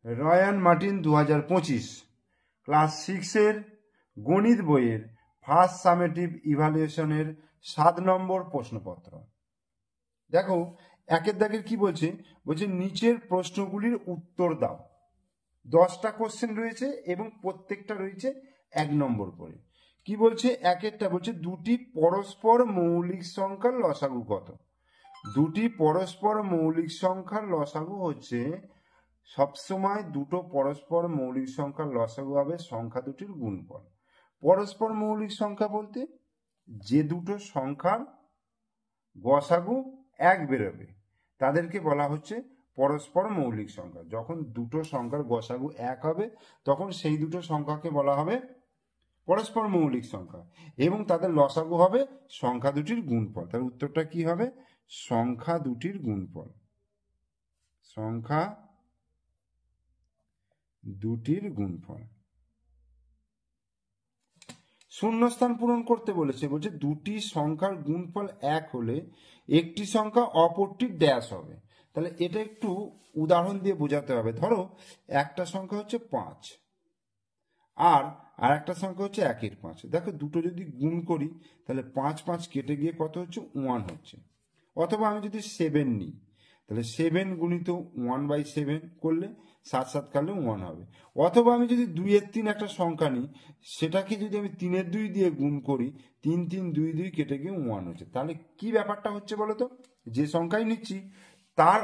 Ryan Martin 2025 class 6-এর গণিত বইয়ের first summative ইভালুয়েশনের 7 নম্বর প্রশ্নপত্র। দেখো একের দাগের কি বলছে, বলছে নিচের প্রশ্নগুলির উত্তর দাও। 10টা কোশ্চেন রয়েছে এবং প্রত্যেকটা রয়েছে 1 নম্বর করে। কি বলছে, একেরটা বলছে দুটি পরস্পর মৌলিক সংখ্যার লসাগু কত। দুটি পরস্পর মৌলিক সংখ্যার লসাগু হচ্ছে, সবসময় দুটো পরস্পর মৌলিক সংখ্যার লসাগু হবে সংখ্যা দুটির গুণফল। পরস্পর মৌলিক সংখ্যা বলতে যে দুটো সংখ্যার গসাগু 1 বেরোবে তাদেরকে বলা হচ্ছে পরস্পর মৌলিক সংখ্যা। যখন দুটো সংখ্যার গসাগু 1 হবে তখন সেই দুটো সংখ্যাকে বলা হবে পরস্পর মৌলিক সংখ্যা এবং তাদের লসাগু হবে সংখ্যা দুটির গুণফল। তার উত্তরটা কি হবে, সংখ্যা দুটির গুণফল। সংখ্যা দুটির গুণফল। শূন্যস্থান পূরণ করতে বলেছে, বলছে দুটি সংখ্যার গুণফল 1 হলে একটি সংখ্যা অপরটির ড্যাশ হবে। তাহলে এটা একটু উদাহরণ দিয়ে বোঝাতে হবে। ধরো একটা সংখ্যা হচ্ছে 5 আর একটা সংখ্যা হচ্ছে 1/5। দেখো দুটো যদি গুণ করি তাহলে 5 5 কেটে গিয়ে কত হচ্ছে, 1 হচ্ছে। অথবা আমি যদি 7 নিই তাহলে 7 গুণিত 1/7 করলে 7 7 কাটলে 1 হবে। অথবা আমি যদি 2-এর 3 একটা সংখ্যা নিই, সেটাকে যদি আমি 3-এর 2 দিয়ে গুণ করি, 3 3 2 2 কেটে গিয়ে 1 হচ্ছে। তাহলে কি ব্যাপারটা হচ্ছে বলতো, যে সংখ্যাই নিচ্ছি তার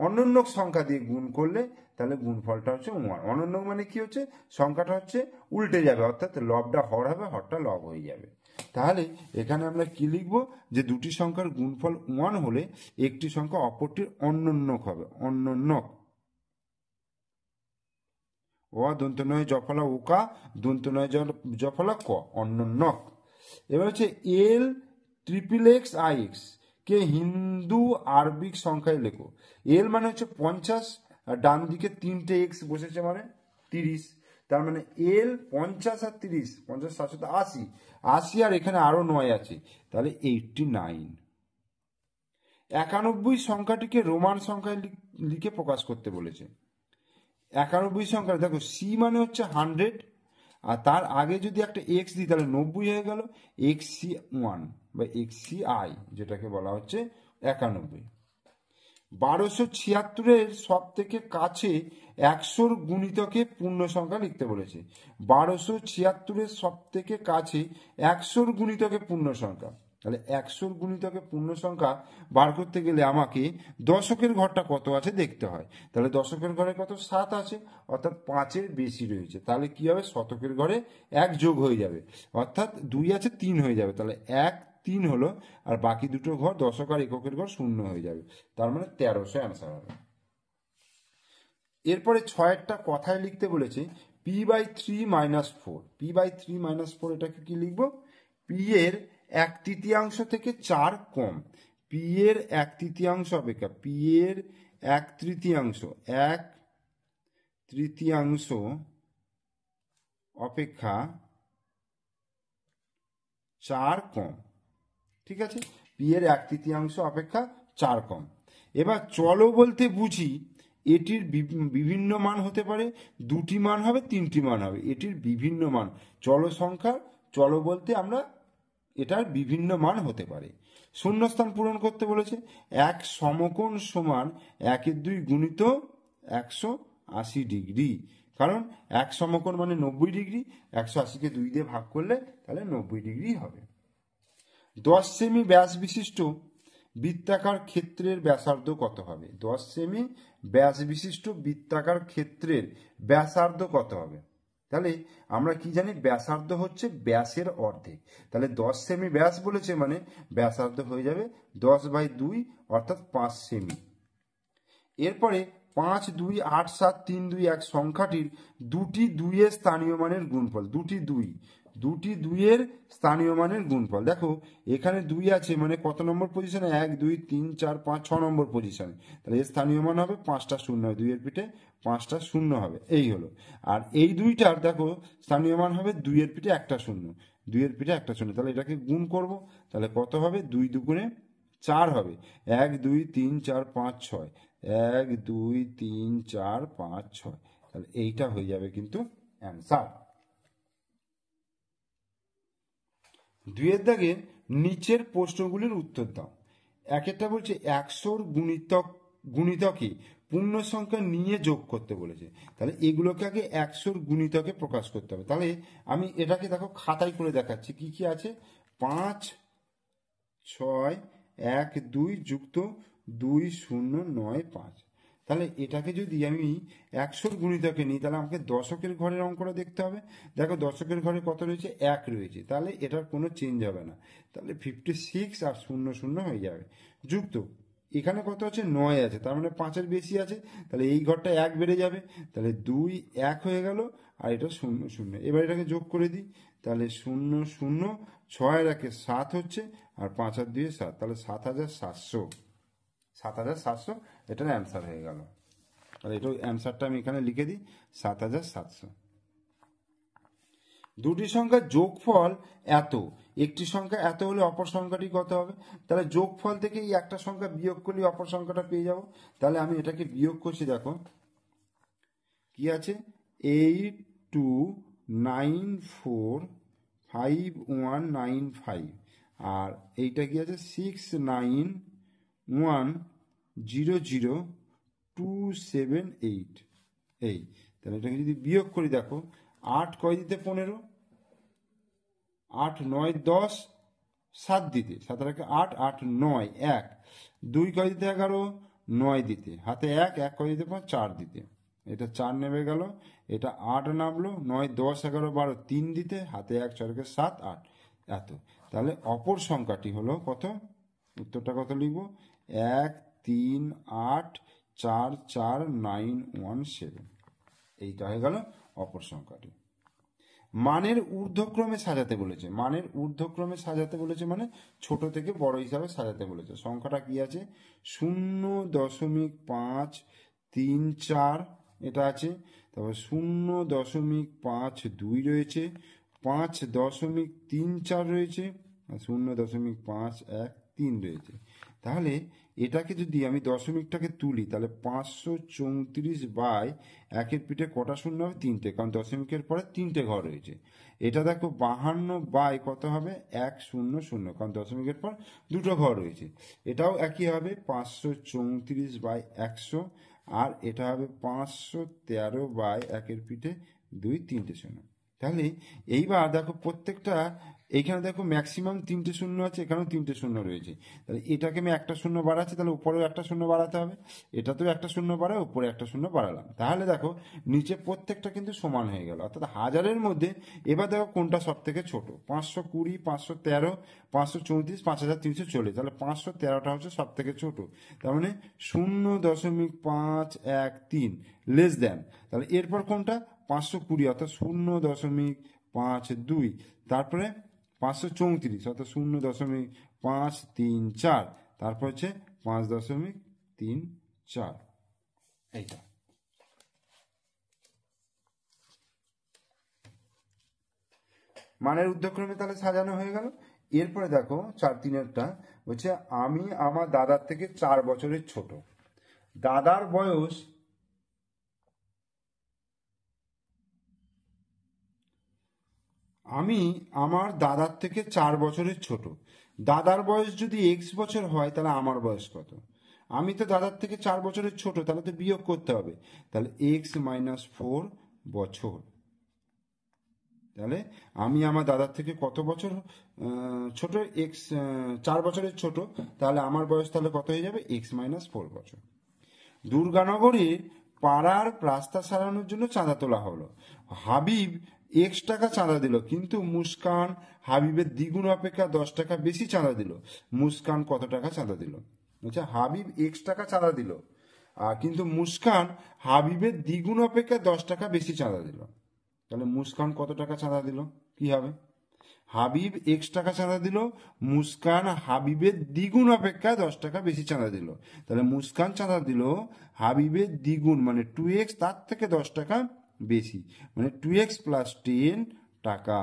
অনন্যক সংখ্যা দিয়ে গুণ করলে তাহলে গুণফলটা হচ্ছে 1। অনন্যক মানে কি হচ্ছে, সংখ্যাটা হচ্ছে উল্টে যাবে, অর্থাৎ লবটা হর হবে, হরটা লব হয়ে যাবে। তাহলে এখানে আমরা কি লিখবো, যে দুটি সংখ্যার গুণফল 1 হলে একটি সংখ্যা অপরটির অনন্যক হবে। অনন্যক, অ দন্ত নয় জফলা ওকা দন্ত নয় জফলা ক, অনন্যক। এবার হচ্ছে L XXX কে হিন্দু আরবিক সংখ্যায় লেখো। এল মানে হচ্ছে 50 আর ডান দিকে 3টে এক্স বসেছে মানে 30। তার মানে এল 50 আর 30, 50 7 80, 80 আর এখানে আরো 9 আছে, তাহলে 89। 91 সংখ্যাটিকে রোমান সংখ্যায় লিখে প্রকাশ করতে বলেছে। 91 সংখ্যা, দেখো সি মানে হচ্ছে 100 আর তার আগে যদি একটা এক্স দিই তাহলে 90 হয়ে গেল, XC1 বা XCI যেটাকে বলা হচ্ছে 91। 1276-এর সব থেকে কাছে 100-র গুণিতকে পূর্ণ সংখ্যা লিখতে বলেছে। 1276-এর সব থেকে কাছে 100-র গুণিতকে পূর্ণ সংখ্যা। তাহলে 100-র গুণিতকে পূর্ণ সংখ্যা বার করতে গেলে আমাকে দশকের ঘরটা কত আছে দেখতে হয়। তাহলে দশকের ঘরে কত, 7 আছে, অর্থাৎ 5-এর বেশি রয়েছে। তাহলে কি হবে, শতকের ঘরে 1 যোগ হয়ে যাবে, অর্থাৎ 2 আছে 3 হয়ে যাবে। তাহলে 1 3 হলো, আর বাকি দুটো ঘর দশক আর এককের ঘর 0 হয়ে যাবে। তার মানে 1300 অ্যান্সার হবে। এরপরে 6-এরটা কথায় লিখতে বলেছে p/3 - 4। p/3 - 4 এটাকে কি লিখবো, p এর 1/3 থেকে 4 কম। p এর 1/3 অপেক্ষা, p এর 1/3 অপেক্ষা 4 কম। ঠিক আছে, p এর 1/3 অপেক্ষা 4 কম। এবার চলো বলতে বুঝি এটির বিভিন্ন মান হতে পারে, 2টি মান হবে, 3টি মান হবে। এটির বিভিন্ন মান, চলো সংখ্যা, চলো বলতে আমরা এটার বিভিন্ন মান হতে পারে। শূন্যস্থান পূরণ করতে বলেছে। 1 সমকোণ সমান 1/2 গুণিত 180 ডিগ্রি। কারণ 1 সমকোণ মানে 90 ডিগ্রি, 180-কে 2 দিয়ে ভাগ করলে তাহলে 90 ডিগ্রি হবে। 10 সেমি ব্যাস বিশিষ্ট বৃত্তাকার ক্ষেত্রের ব্যাসার্ধ কত হবে। 10 সেমি ব্যাস বিশিষ্ট বৃত্তাকার ক্ষেত্রের ব্যাসার্ধ কত হবে। তাহলে আমরা কি জানি, ব্যাসার্ধ হচ্ছে ব্যাসের অর্ধেক। তাহলে 10 সেমি ব্যাস বলেছে মানে ব্যাসার্ধ হয়ে যাবে 10/2 অর্থাৎ 5 সেমি। এরপরে 5 2 8 7 3 2 1 সংখ্যাটির দুটি 2-এর স্থানীয় মানের গুণফল। দুটি 2-এর স্থানীয় মানের গুণফল। দেখো এখানে 2 আছে মানে কত নম্বর পজিশনে, 1 2 3 4 5 6 নম্বর পজিশনে। তাহলে এর স্থানীয় মান হবে 5টা শূন্য, 2-এর পিঠে 5টা শূন্য হবে, এই হলো। আর এই 2টার দেখো স্থানীয় মান হবে 2-এর পিঠে 1টা শূন্য, 2-এর পিঠে 1টা শূন্য। তাহলে এটাকে গুণ করব, তাহলে কত হবে, 2 2 4 হবে, 1 2 3 4 5 6। 1 2 3 4 5 6, তাহলে এইটা হয়ে যাবে কিন্তু অ্যান্সার। 2 দাগে নিচের প্রশ্নগুলির উত্তর দাও। একটা বলছে 100 গুণিতকে পূর্ণ সংখ্যা নিয়ে যোগ করতে বলেছে, তাহলে এগুলোকে আগে 100 গুণিতকে প্রকাশ করতে হবে। তাহলে আমি এটাকে দেখো খাতায় করে দেখাচ্ছি কি কি আছে। 5 6 1 2 যুক্ত 2 0 9 5, তাহলে এটাকে যদি আমি 100 গুণিতকে নিই তাহলে আমাকে দশকের ঘরের অঙ্কটা দেখতে হবে। দেখো দশকের ঘরে কত রয়েছে, 1 রয়েছে, তাহলে এটার কোনো চেঞ্জ হবে না, তাহলে 56 আর 0 0 হয়ে যাবে। যুক্ত এখানে কত আছে, 9 আছে, তার মানে 5-এর বেশি আছে, তাহলে এই ঘরটা 1 বেড়ে যাবে, তাহলে 2 1 হয়ে গেল, আর এটা 0 0। এবার এটাকে যোগ করে দিই, তাহলে 0 0, 6 এর 1 7 হচ্ছে, আর 5 আর 2 7, তাহলে 7700, 7700 এটার অ্যান্সার হয়ে গেল। তাহলে এটার অ্যান্সারটা আমি এখানে লিখে দিই 7700। দুটি সংখ্যার যোগফল এত, একটি সংখ্যা এত হলে অপর সংখ্যাটি কত হবে? তাহলে যোগফল থেকে এই একটা সংখ্যা বিয়োগ করলে অপর সংখ্যাটা পেয়ে যাব। তাহলে আমি এটাকে বিয়োগ করছি, দেখো কি আছে, 82945195, আর এইটা কি আছে 69100278, এই, তাহলে এটাকে যদি বিয়োগ করি, দেখো 8 কয় দিতে 15, 8 9 10, 7 দিতে, 7 আর 8, 8 9 1, 2 কয় দিতে 11, 9 দিতে, হাতে 1 1 কয় দিতে 5, 4 দিতে, এটা 4 নেমে গেল, এটা 8 নামলো, 9 10 11 12 3 দিতে, হাতে 1 4 7 8, এত। তাহলে অপর সংখ্যাটি হলো কত, উত্তরটা কত লিখবো, 1 3 8 4 4 9 1 7, এইটা হয়ে গেল অপর সংখ্যাটি। মানের ঊর্ধ্বক্রমে সাজাতে বলেছে, মানের ঊর্ধ্বক্রমে সাজাতে বলেছে মানে ছোট থেকে বড় হিসাবে সাজাতে বলেছে। সংখ্যাটা কি আছে, 0.534 এটা আছে, তারপর 0.52 রয়েছে, 5.34 রয়েছে, আর 0.513 রয়েছে। তাহলে এটাকে যদি আমি দশমিকটাকে তুলি, তাহলে 534/1 পিঠে কটা শূন্য হবে, 3টে, কারণ দশমিকের পরে 3টে ঘর রয়েছে। এটা দেখো 52 কত হবে, 100, কারণ দশমিকের পর 2টো ঘর রয়েছে। এটাও একই হবে 534/100, আর এটা হবে 513/1 পিঠে 2 3টে শূন্য। তাহলে এইবার দেখো প্রত্যেকটা, এইখানে দেখো ম্যাক্সিমাম 3টে শূন্য আছে, এখানেও 3টে শূন্য রয়েছে, তাহলে এটাকে আমি একটা শূন্য বাড়াচ্ছি, তাহলে উপরেও একটা শূন্য বাড়াতে হবে, এটাতেও একটা শূন্য বাড়ায়, উপরে একটা শূন্য বাড়ালাম, তাহলে দেখো নিচে প্রত্যেকটা কিন্তু সমান হয়ে গেল। অর্থাৎ হাজারের মধ্যে এবার দেখো কোনটা সব থেকে ছোট, 520, 513, 534, 5340, তাহলে 513টা হচ্ছে সব থেকে ছোট, তার মানে 0.513 লেস দেন, তাহলে এরপর কোনটা 520, অর্থাৎ 0.52, তারপরে 534, অর্থাৎ 0.534, তারপর হচ্ছে 5.34, এইটা। মানের ঊর্ধ্বক্রমে তাহলে সাজানো হয়ে গেল। এরপরে দেখো 4-3-টা বলছে, আমি আমার দাদার থেকে 4 বছরের ছোট, দাদার বয়স আমি আমার দাদার থেকে 4 বছরের ছোট, দাদার বয়স যদি এক্স বছর হয় তাহলে আমার বয়স কত? আমি তো দাদার থেকে 4 বছরের ছোট, তাহলে তো বিয়োগ করতে হবে, তাহলে x-4 বছর। তাহলে আমি আমার দাদার থেকে কত বছর ছোট, এক্স 4 বছরের ছোট, তাহলে আমার বয়স তাহলে কত হয়ে যাবে, x-4 বছর। দুর্গানগরের পাড়ার রাস্তা সারানোর জন্য চাঁদা তোলা হলো, হাবিব x টাকা চাঁদা দিল, কিন্তু মুস্কান হাবিবের দ্বিগুণ অপেক্ষা 10 টাকা বেশি চাঁদা দিল, মুস্কান কত টাকা চাঁদা দিল? আচ্ছা, হাবিব x টাকা চাঁদা দিল, কিন্তু মুস্কান হাবিবের দ্বিগুণ অপেক্ষা 10 টাকা বেশি চাঁদা দিল, তাহলে মুস্কান কত টাকা চাঁদা দিল, কি হবে? হাবিব x টাকা চাঁদা দিল, মুস্কান হাবিবের দ্বিগুণ অপেক্ষা 10 টাকা বেশি চাঁদা দিল, তাহলে মুস্কান চাঁদা দিল হাবিবের দ্বিগুণ মানে 2x, তার থেকে 10 টাকা বেশি, মানে 2x + 10 টাকা।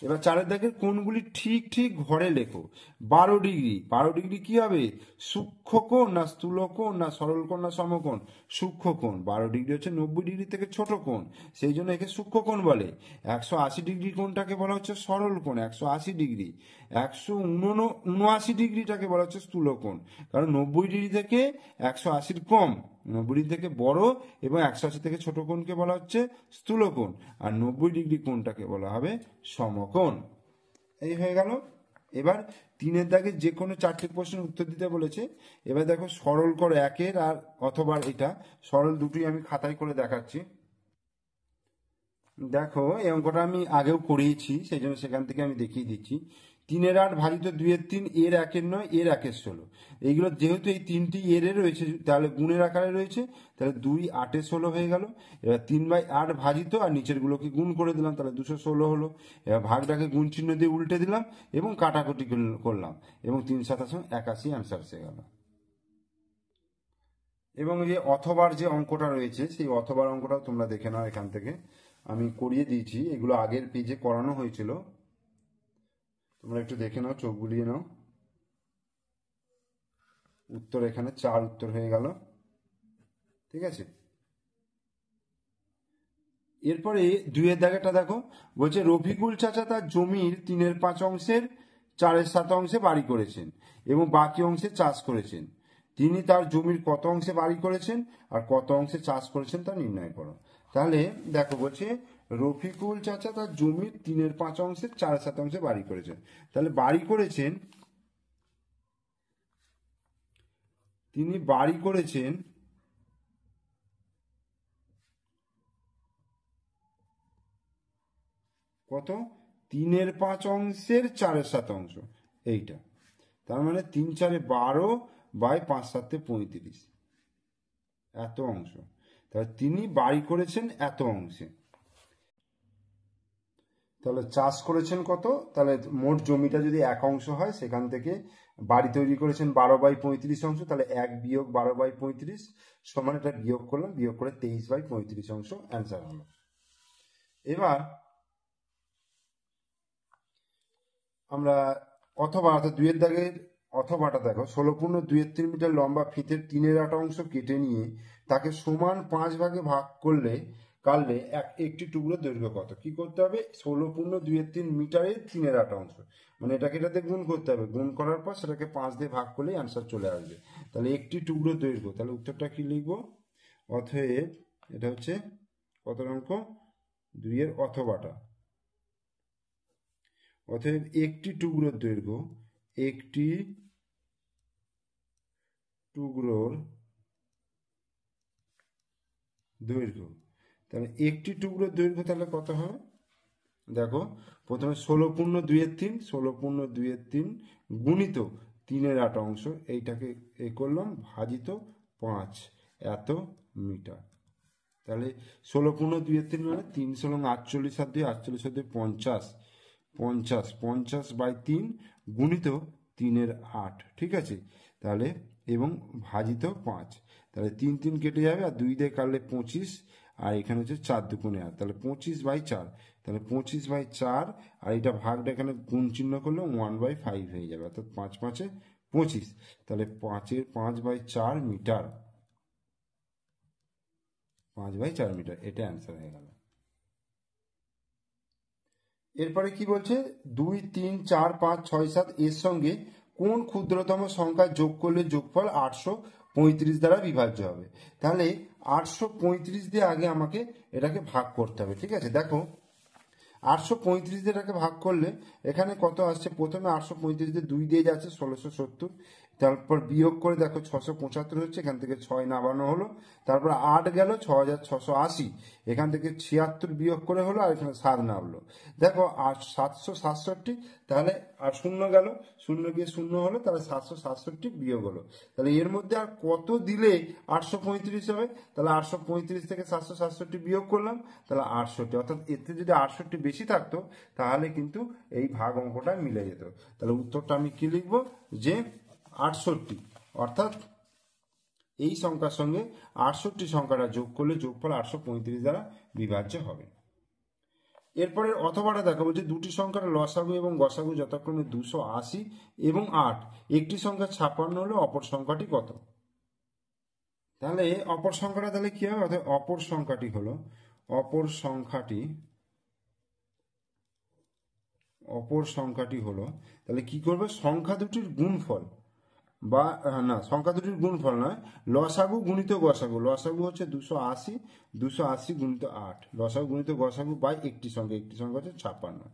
এবার 4 দাগের কোণগুলি ঠিক ঠিক ঘরে লেখো। 12 ডিগ্রি, 12 ডিগ্রি কি হবে? সূক্ষ্ম কোণ না স্থূল কোণ না সরল কোণ না সমকোণ? সূক্ষ্ম কোণ। 12 ডিগ্রি হচ্ছে 90 ডিগ্রি থেকে ছোট কোণ, সেই জন্য একে সূক্ষ্ম কোণ বলে। 180 ডিগ্রি কোণটাকে বলা হচ্ছে সরল কোণ, 180 ডিগ্রি। 179 ডিগ্রিটাকে বলা হচ্ছে স্থূল কোণ, কারণ 90 ডিগ্রি থেকে 180 কম, 90 ডিগ্রি থেকে বড় এবং 180 থেকে ছোট কোণকে বলা হচ্ছে স্থূল কোণ, আর 90 ডিগ্রি কোণটাকে বলা হবে সমকোণ। এই হয়ে গেল। এবার 3 দাগে যে কোনো 4টে প্রশ্নের উত্তর দিতে বলেছে। এবার দেখো সরল করো 1 আর অথবা এটা সরল দুটোই আমি খাতায় করে দেখাচ্ছি। দেখো এই অঙ্কটা আমি আগেও করিয়েছি, সেই জন্য সেখান থেকে আমি দেখিয়ে দিচ্ছি। 3-8 ভাজিত 2-3, এর 1-9, এর 1-16। এইগুলো যেহেতু এই 3টি এর রয়েছে, তাহলে গুণের আকারে রয়েছে, তাহলে 2-8-16 হয়ে গেল। এবার 3/8 ভাজিত আর নিচের গুলোকে গুণ করে দিলাম, তাহলে 216 হলো। এবার ভাগটাকে গুণ চিহ্ন দিয়ে উল্টে দিলাম এবং কাটাকুটি করলাম, এবং 3-7-81 অ্যান্সার এসে গেল। এবং যে অথবার যে অঙ্কটা রয়েছে, সেই অথবার অঙ্কটাও তোমরা দেখে নাও, এখান থেকে আমি করিয়ে দিয়েছি। এগুলো আগের পেজে করানো হয়েছিল, তোমরা একটু দেখে নাও, চোখ বুলিয়ে নাও। উত্তর এখানে 4 উত্তর হয়ে গেল। ঠিক আছে, এরপরে 2 দাগেটা দেখো, বলছে রফিকুল চাচা তার জমির 3/5 4/7 বাড়ি করেছেন এবং বাকি অংশে চাষ করেছেন। তিনি তার জমির কত অংশে বাড়ি করেছেন আর কত অংশে চাষ করেছেন তা নির্ণয় করো। তাহলে দেখো বলছে রফিকুল চাচা তার জমির 3/5 4/7 বাড়ি করেছেন। তাহলে বাড়ি করেছেন, তিনি বাড়ি করেছেন কত? 3/5 4/7, এইটা। তার মানে 3×4 12/5×7 35, এত অংশ। তাহলে তিনি বাড়ি করেছেন এত অংশে। তাহলে চাষ করেছেন কত? তাহলে মোট জমিটা যদি 1 অংশ হয়, সেখান থেকে বাড়ি তৈরি করেছেন 12/35 অংশ, তাহলে 1 বিয়োগ 12/35 সমান, এটা বিয়োগ করলাম, বিয়োগ করে 23/35 অংশ অ্যান্সার হলো। এবার আমরা অথবা 2 দাগের অথবাটা দেখো, 16.2-3 মিটার লম্বা ফিতের 3/8 অংশ কেটে নিয়ে তাকে সমান 5 ভাগে ভাগ কাটলে একটি টুকরো দৈর্ঘ্য কত? কি করতে হবে? 16.2-3 মিটারের 3/8 অংশ, মানে এটাতে গুণ করতে হবে, গুণ করার পর সেটাকে 5 দিয়ে ভাগ করলেই অ্যান্সার চলে আসবে। তাহলে একটি টুকরো দৈর্ঘ্য, তাহলে উত্তরটা কি লিখবো? অতএব এটা হচ্ছে কত অঙ্ক? 2 এর অথবাটা। অতএব একটি টুকরোর দৈর্ঘ্য, একটি টুকরোর দৈর্ঘ্য, তাহলে একটি টুকরোর দৈর্ঘ্য তাহলে কত হবে? দেখো প্রথমে 16.2-3, 16.2-3 গুণিত 3/8 অংশ, এইটাকে করলাম ভাজিত 5, এত মিটার। তাহলে 16.2-3 মানে 3×48 আর 2 48 50, 50/3 গুণিত 3/8, ঠিক আছে। তাহলে এবং ভাজিত 5, তাহলে 3 কেটে যাবে আর 2 দিয়ে কাটলে 25, আর এখানে হচ্ছে 4×2 8, তাহলে 25/4, তাহলে 25/4, আর এটা ভাগটা এখানে গুণ চিহ্ন করলে 1/5 হয়ে যাবে, অর্থাৎ 5×5=25, তাহলে 5/4 মিটার, 5/4 মিটার, এটা অ্যান্সার হয়ে গেল। এরপরে কি বলছে? 2, 3, 4, 5, 6, 7 এর সঙ্গে কোন ক্ষুদ্রতম সংখ্যা যোগ করলে যোগফল 835 দ্বারা বিভাজ্য হবে? তাহলে 835 দিয়ে আগে আমাকে এটাকে ভাগ করতে হবে। ঠিক আছে, দেখো 835 দিয়ে এটাকে ভাগ করলে এখানে কত আসছে? প্রথমে 835 দিয়ে 2 দিয়ে যাচ্ছে 1670, তারপর বিয়োগ করে দেখো 675 হচ্ছে, এখান থেকে 6 নামানো হলো, তারপর 8 গেল 6680, এখান থেকে 76 বিয়োগ করে হলো, আর এখানে 7 নামলো। দেখো 767, তাহলে আর 0 গেল, 0 গিয়ে 0 হলো, তাহলে 767 বিয়োগ হলো। তাহলে এর মধ্যে আর কত দিলে 835 হবে? তাহলে 835 থেকে 767 বিয়োগ করলাম, তাহলে 68, অর্থাৎ এতে যদি 68 বেশি থাকতো তাহলে কিন্তু এই ভাগ অঙ্কটা মিলে যেত। তাহলে উত্তরটা আমি কি লিখবো? যে 68, অর্থাৎ এই সংখ্যার সঙ্গে 68 সংখ্যাটা যোগ করলে যোগফল 835 দ্বারা বিভাজ্য হবে। এরপরে অথবাটা দেখো, বলছে দুটি সংখ্যার লসাগু এবং গসাগু যথাক্রমে 280 এবং 8, একটি সংখ্যা 56 হলে অপর সংখ্যাটি কত? তাহলে অপর সংখ্যাটা তাহলে কি হবে? অর্থাৎ অপর সংখ্যাটি হলো, তাহলে কি করবে? সংখ্যা দুটির গুণফল বা না, সংখ্যা দুটির গুণফল নয়, লসাগু গুণিত গসাগু। লসাগু হচ্ছে 280, 280 গুণিত 8, লসাগু গুণিত গসাগু বাই একটি সংখ্যা হচ্ছে 56।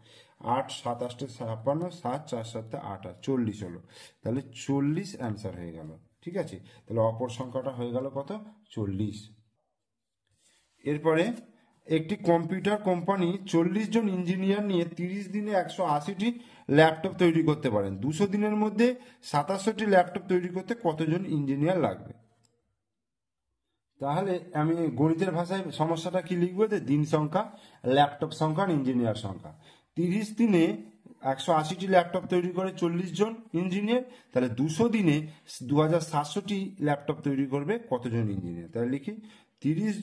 8 7 8 56, 7 4 7 8 8 40 হলো। তাহলে 40 অ্যান্সার হয়ে গেল। ঠিক আছে, তাহলে অপর সংখ্যাটা হয়ে গেল কত? 40। এরপরে একটি কম্পিউটার কোম্পানি 40 জন ইঞ্জিনিয়ার নিয়ে 30 দিনে 180টি ল্যাপটপ তৈরি করতে পারেন। 200 দিনের মধ্যে 27টি ল্যাপটপ তৈরি করতে কতজন ইঞ্জিনিয়ার লাগবে? তাহলে আমি গণিতের ভাষায় সমস্যাটা কি লিখবো? দিন সংখ্যা, ল্যাপটপ সংখ্যা, ইঞ্জিনিয়ার সংখ্যা। 30 দিনে 180টি ল্যাপটপ তৈরি করে 40 জন ইঞ্জিনিয়ার, তাহলে 200 দিনে 2700টি ল্যাপটপ তৈরি করবে কতজন ইঞ্জিনিয়ার? তাহলে লিখি 30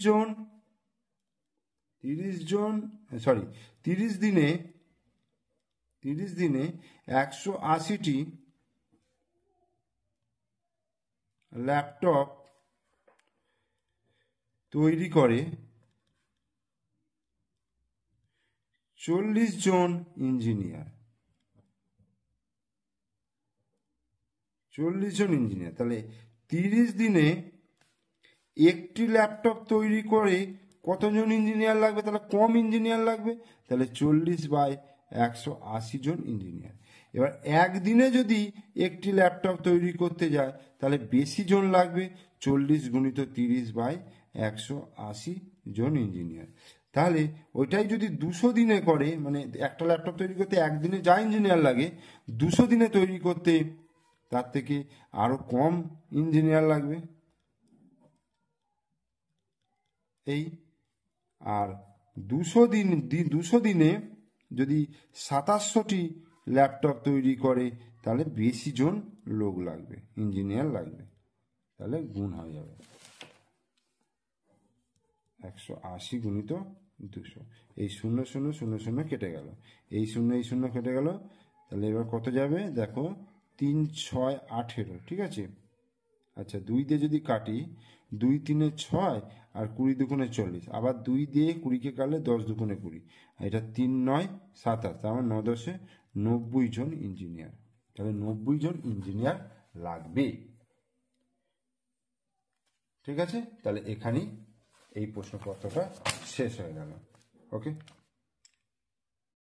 দিনে 180টি ল্যাপটপ তৈরি করে 40 জন ইঞ্জিনিয়ার। তাহলে 30 দিনে একটি ল্যাপটপ তৈরি করে কতজন ইঞ্জিনিয়ার লাগবে? তাহলে কম ইঞ্জিনিয়ার লাগবে, তাহলে 40/180 জন ইঞ্জিনিয়ার। এবার একদিনে যদি একটি ল্যাপটপ তৈরি করতে যায় তাহলে বেশি জন লাগবে, 40 গুণিত 30/180 জন ইঞ্জিনিয়ার। তাহলে ওইটাই যদি 200 দিনে করে, মানে একটা ল্যাপটপ তৈরি করতে একদিনে যা ইঞ্জিনিয়ার লাগে, 200 দিনে তৈরি করতে তার থেকে আরো কম ইঞ্জিনিয়ার লাগবে। এই আর 200 দিনে যদি 2700টি ল্যাপটপ তৈরি করে তাহলে বেশি জন লোক লাগবে, ইঞ্জিনিয়ার লাগবে। তাহলে গুণ হয়ে যাবে 180 গুণিত 200। এই 0 0 0 0 কেটে গেল, এই 0 কেটে গেল। তাহলে এবার কত যাবে দেখো? 3 6 18। ঠিক আছে, আচ্ছা 2 দিয়ে যদি কাটি, 2 3 6 আর 20 দুগুণে 40, আবার 2 দিয়ে 20কে কাটলে 10 দুগুণে 20, এটা 3 9 27, আমার 9 10 90 জন ইঞ্জিনিয়ার। তাহলে 90 জন ইঞ্জিনিয়ার লাগবে। ঠিক আছে, তাহলে এখানেই এই প্রশ্নপত্রটা শেষ হয়ে গেল। ওকে।